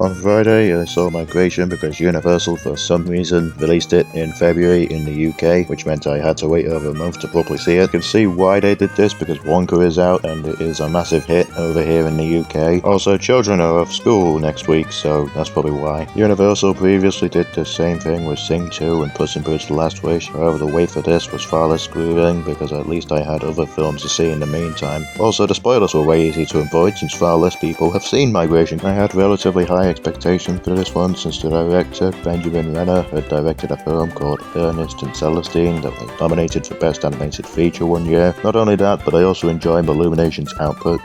On Friday, I saw Migration because Universal for some reason released it in February in the UK, which meant I had to wait over a month to properly see it. You can see why they did this because Wonka is out and it is a massive hit over here in the UK. Also, children are off school next week, so that's probably why. Universal previously did the same thing with Sing 2 and Puss in Boots The Last Wish. However, the wait for this was far less grueling because at least I had other films to see in the meantime. Also, the spoilers were way easy to avoid since far less people have seen Migration. I had relatively high expectations for this one since the director, Benjamin Renner, had directed a film called Ernest and Celestine that was nominated for Best Animated Feature one year. Not only that, but I also enjoyed Illumination's output.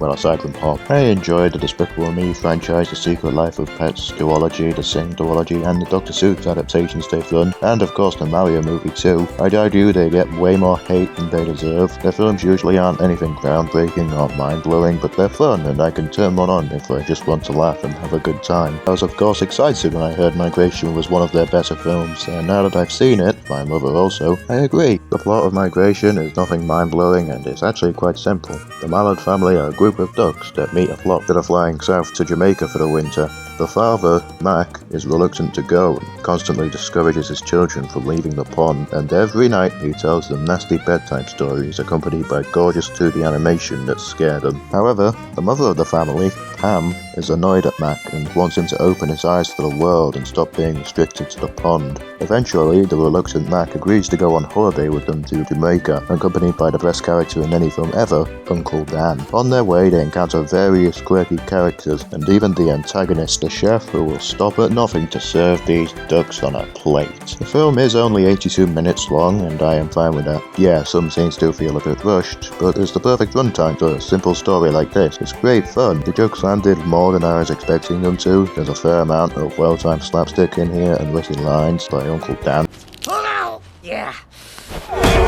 Well, aside from Pop, I enjoyed the Despicable Me franchise, The Secret Life of Pets duology, the Sing duology, and the Dr. Seuss adaptations they've done, and of course the Mario movie too. I'd argue they get way more hate than they deserve. Their films usually aren't anything groundbreaking or mind-blowing, but they're fun, and I can turn one on if I just want to laugh and have a good time. I was of course excited when I heard Migration was one of their better films, and now that I've seen it, my mother also, I agree. The plot of Migration is nothing mind-blowing, and it's actually quite simple. The Mallard family are a group of ducks that meet a flock that are flying south to Jamaica for the winter. The father, Mac, is reluctant to go and constantly discourages his children from leaving the pond, and every night he tells them nasty bedtime stories accompanied by gorgeous 2D animation that scare them. However, the mother of the family, Pam, is annoyed at Mac and wants him to open his eyes to the world and stop being restricted to the pond. Eventually, the reluctant Mac agrees to go on holiday with them to Jamaica, accompanied by the best character in any film ever, Uncle Dan. On their way, they encounter various quirky characters, and even the antagonist, the chef, who will stop at nothing to serve these ducks on a plate. The film is only 82 minutes long, and I am fine with that. Yeah, some scenes do feel a bit rushed, but it's the perfect runtime for a simple story like this. It's great fun. The jokes landed more than I was expecting them to. There's a fair amount of well-timed slapstick in here and witty lines by Uncle Dan. Hello! Yeah.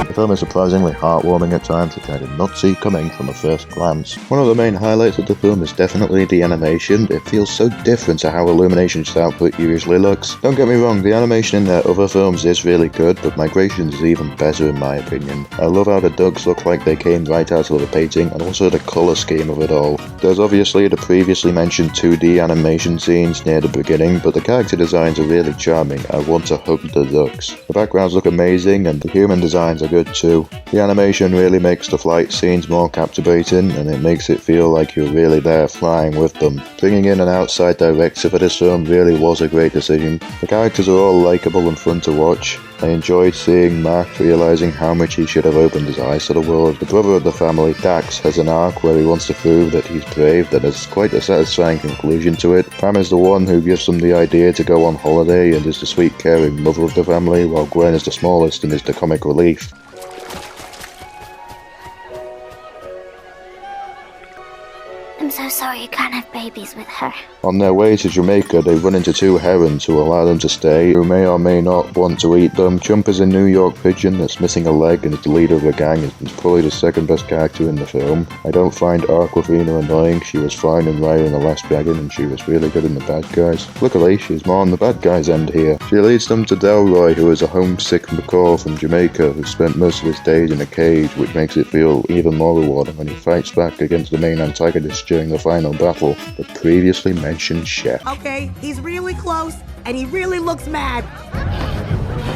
The film is surprisingly heartwarming at times, which I did not see coming from a first glance. One of the main highlights of the film is definitely the animation. It feels so different to how Illumination's output usually looks. Don't get me wrong, the animation in their other films is really good, but Migration's is even better in my opinion. I love how the ducks look like they came right out of the painting, and also the colour scheme of it all. There's obviously the previously mentioned 2D animation scenes near the beginning, but the character designs are really charming. I want to hug the ducks. The backgrounds look amazing, and the human designs are good too. The animation really makes the flight scenes more captivating, and it makes it feel like you're really there flying with them. Bringing in an outside director for this film really was a great decision. The characters are all likeable and fun to watch. I enjoyed seeing Mac realizing how much he should have opened his eyes to the world. The brother of the family, Dax, has an arc where he wants to prove that he's brave, that has quite a satisfying conclusion to it. Pam is the one who gives them the idea to go on holiday and is the sweet caring mother of the family, while Gwen is the smallest and is the comic relief. I'm so sorry you can't have babies with her. On their way to Jamaica, they run into two herons who allow them to stay, who may or may not want to eat them. Chump is a New York pigeon that's missing a leg and is the leader of the gang and is probably the second best character in the film. I don't find Aquafina annoying. She was fine and right in The Last Dragon, and she was really good in The Bad Guys. Luckily, she's more on the bad guys' end here. She leads them to Delroy, who is a homesick macaw from Jamaica who spent most of his days in a cage, which makes it feel even more rewarding when he fights back against the main antagonist during the final battle, the previously mentioned chef. Okay, he's really close, and he really looks mad.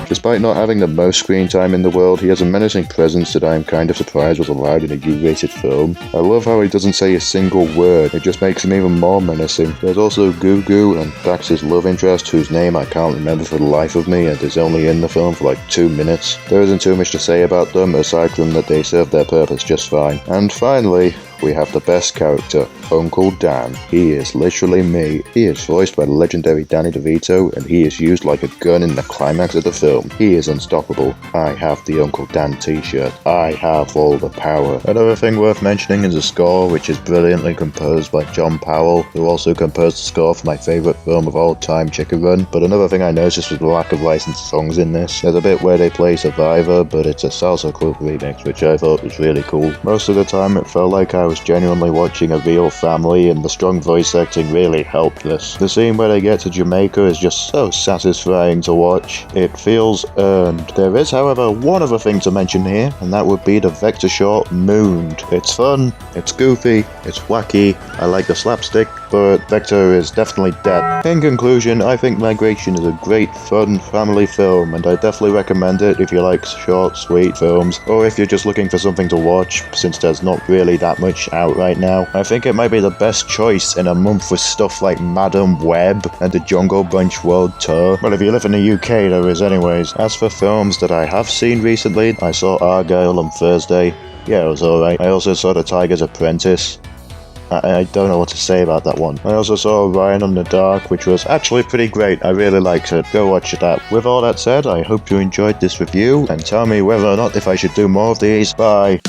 Despite not having the most screen time in the world, he has a menacing presence that I am kind of surprised was allowed in a U-rated film. I love how he doesn't say a single word, it just makes him even more menacing. There's also Goo Goo and Dax's love interest, whose name I can't remember for the life of me and is only in the film for like 2 minutes. There isn't too much to say about them, aside from that they serve their purpose just fine. And finally, we have the best character, Uncle Dan. He is literally me. He is voiced by the legendary Danny DeVito, and he is used like a gun in the climax of the film. He is unstoppable. I have the Uncle Dan t-shirt. I have all the power. Another thing worth mentioning is the score, which is brilliantly composed by John Powell, who also composed the score for my favourite film of all time, Chicken Run. But another thing I noticed was the lack of licensed songs in this. There's a bit where they play Survivor, but it's a Salsa Club remix, which I thought was really cool. Most of the time it felt like I was genuinely watching a real family, and the strong voice acting really helped this. The scene where they get to Jamaica is just so satisfying to watch. It feels earned. There is, however, one other thing to mention here, and that would be the vector short Mooned. It's fun, it's goofy, it's wacky, I like the slapstick, but Vector is definitely dead. In conclusion, I think Migration is a great, fun, family film, and I definitely recommend it if you like short, sweet films, or if you're just looking for something to watch, since there's not really that much out right now. I think it might be the best choice in a month with stuff like Madam Web and the Jungle Bunch World Tour. Well, if you live in the UK, there is anyways. As for films that I have seen recently, I saw Argyle on Thursday. Yeah, it was alright. I also saw The Tiger's Apprentice. I don't know what to say about that one. I also saw Ryan on the Dark, which was actually pretty great. I really liked it. Go watch that. With all that said, I hope you enjoyed this review, and tell me whether or not if I should do more of these. Bye.